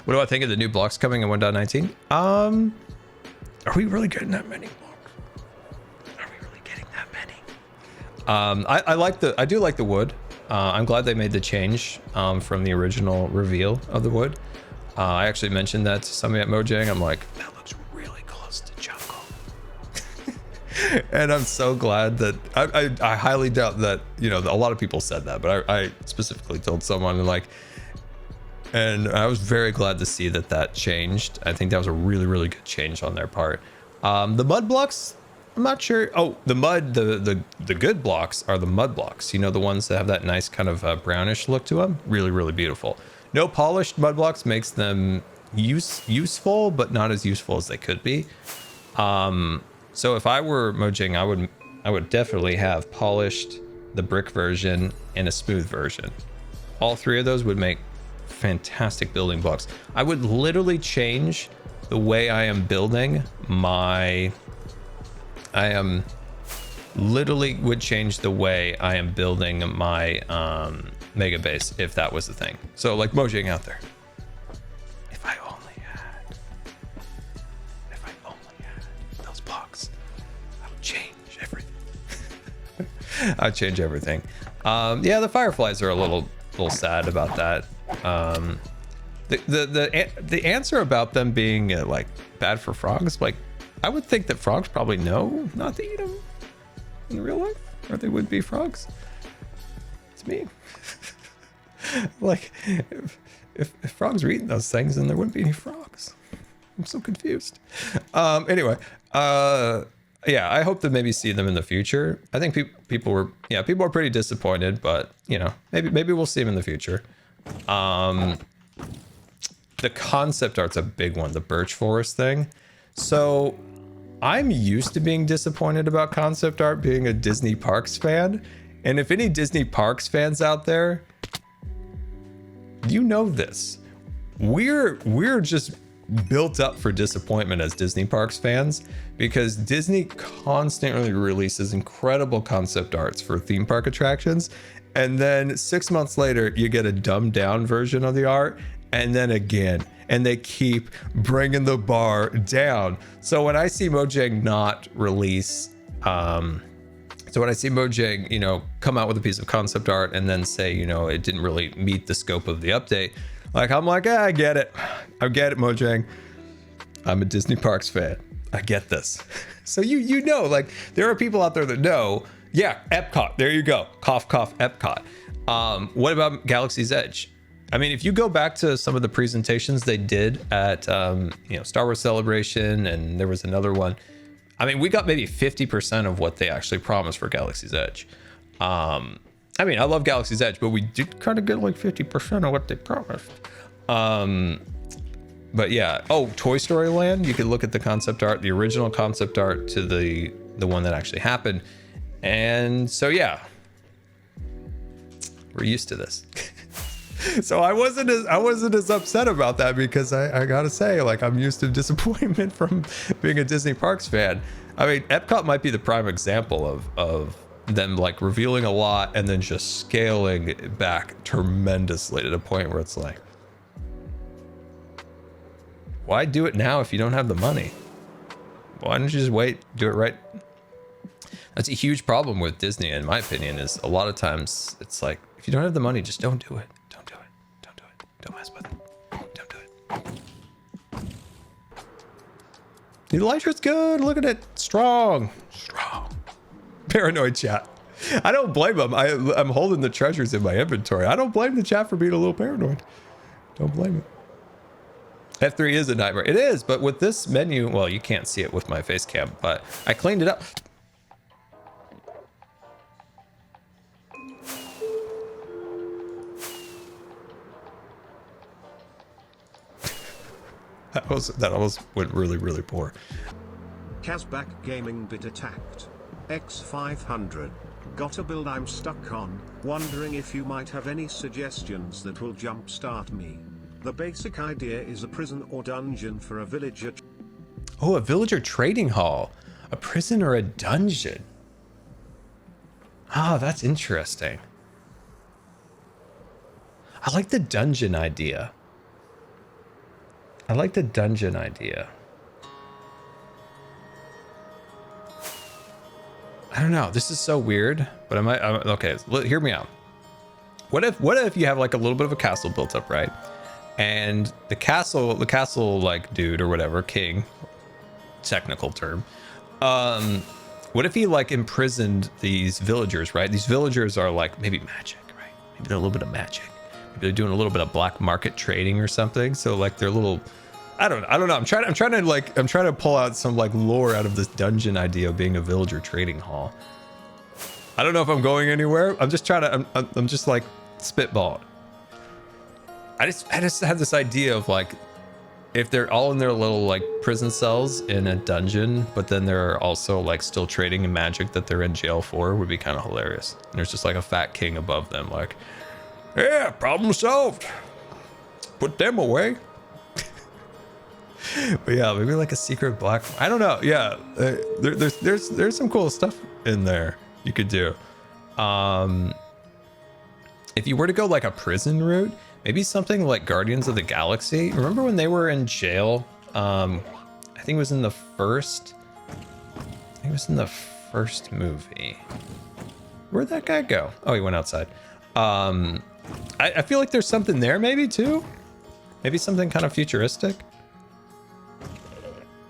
What do I think of the new blocks coming in 1.19? Are we really getting that many blocks? Are we really getting that many? I do like the wood. I'm glad they made the change from the original reveal of the wood. I actually mentioned that to somebody at Mojang. I'm like, that looks really close to jungle. And I'm so glad that I highly doubt that, you know, a lot of people said that, but I specifically told someone and I was very glad to see that changed. I think that was a really good change on their part. The mud blocks, I'm not sure. Oh, the good blocks are the mud blocks. You know, the ones that have that nice kind of brownish look to them. Really beautiful. No polished mud blocks makes them useful, but not as useful as they could be. So if I were Mojang, I would definitely have polished, the brick version, and a smooth version. All three of those would make fantastic building blocks. I would literally change the way I am building my... would change the way I am building my mega base if that was the thing. So like Mojang out there. If I only had those blocks, I would change everything. I'd change everything. Yeah, the fireflies are a little sad about that. The answer about them being like bad for frogs, like I would think that frogs probably know not to eat them in real life, or they would be frogs. It's me. Like if frogs were eating those things, then there wouldn't be any frogs. I'm so confused. Anyway, yeah, I hope to maybe see them in the future. I think people were pretty disappointed, but you know, maybe we'll see them in the future. The concept art's a big one, the birch forest thing. So I'm used to being disappointed about concept art, being a Disney Parks fan. And if any Disney Parks fans out there, you know this. We're just built up for disappointment as Disney Parks fans, because Disney constantly releases incredible concept arts for theme park attractions. And then 6 months later, you get a dumbed down version of the art. And then again, and they keep bringing the bar down. So when I see Mojang not release, so when I see Mojang, you know, come out with a piece of concept art and then say, you know, it didn't really meet the scope of the update, like I'm like, I get it, Mojang. I'm a Disney Parks fan. I get this. So you know, like there are people out there that know. Yeah, Epcot. There you go. Cough, cough, Epcot. What about Galaxy's Edge? I mean, if you go back to some of the presentations they did at, you know, Star Wars Celebration, and there was another one. I mean, we got maybe 50% of what they actually promised for Galaxy's Edge. I mean, I love Galaxy's Edge, but we did kind of get like 50% of what they promised. But yeah. Oh, Toy Story Land. You could look at the concept art, the original concept art to the one that actually happened. And so, yeah, we're used to this. So I wasn't as upset about that, because I gotta say, like, I'm used to disappointment from being a Disney Parks fan. I mean, Epcot might be the prime example of them like revealing a lot and then just scaling it back tremendously to the point where it's like, why do it now if you don't have the money? Why don't you just wait, do it right? That's a huge problem with Disney, in my opinion, is a lot of times it's like, if you don't have the money, just don't do it. Don't mess with it. Don't do it. The Elytra's good. Look at it. Strong. Paranoid chat. I don't blame them. I'm holding the treasures in my inventory. I don't blame the chat for being a little paranoid. Don't blame it. F3 is a nightmare. It is, but with this menu, well, you can't see it with my face cam, but I cleaned it up. That almost went really poor. Kazbak Gaming bit attacked. X500. Got a build I'm stuck on, wondering if you might have any suggestions that will jumpstart me. The basic idea is a prison or dungeon for a villager. Oh, a villager trading hall. A prison or a dungeon. Ah, that's interesting. I like the dungeon idea. I like the dungeon idea. I don't know. This is so weird, but okay, hear me out. What if you have like a little bit of a castle built up, right? And the castle like dude or whatever, king, technical term. What if he like imprisoned these villagers, right? These villagers are like maybe magic, right? Maybe they're a little bit of magic. Maybe they're doing a little bit of black market trading or something. So like they're little, I don't know. I'm trying to pull out some like lore out of this dungeon idea of being a villager trading hall. I don't know if I'm going anywhere. I'm just like spitballing. I just had this idea of like, if they're all in their little like prison cells in a dungeon, but then they're also like still trading in magic that they're in jail for, would be kind of hilarious. And there's just like a fat king above them, like, yeah, problem solved. Put them away. But yeah, maybe like a secret black. I don't know. Yeah, there's some cool stuff in there you could do. If you were to go like a prison route, maybe something like Guardians of the Galaxy. Remember when they were in jail? I think it was in the first. Movie. Where'd that guy go? Oh, he went outside. I feel like there's something there maybe too. Maybe something kind of futuristic.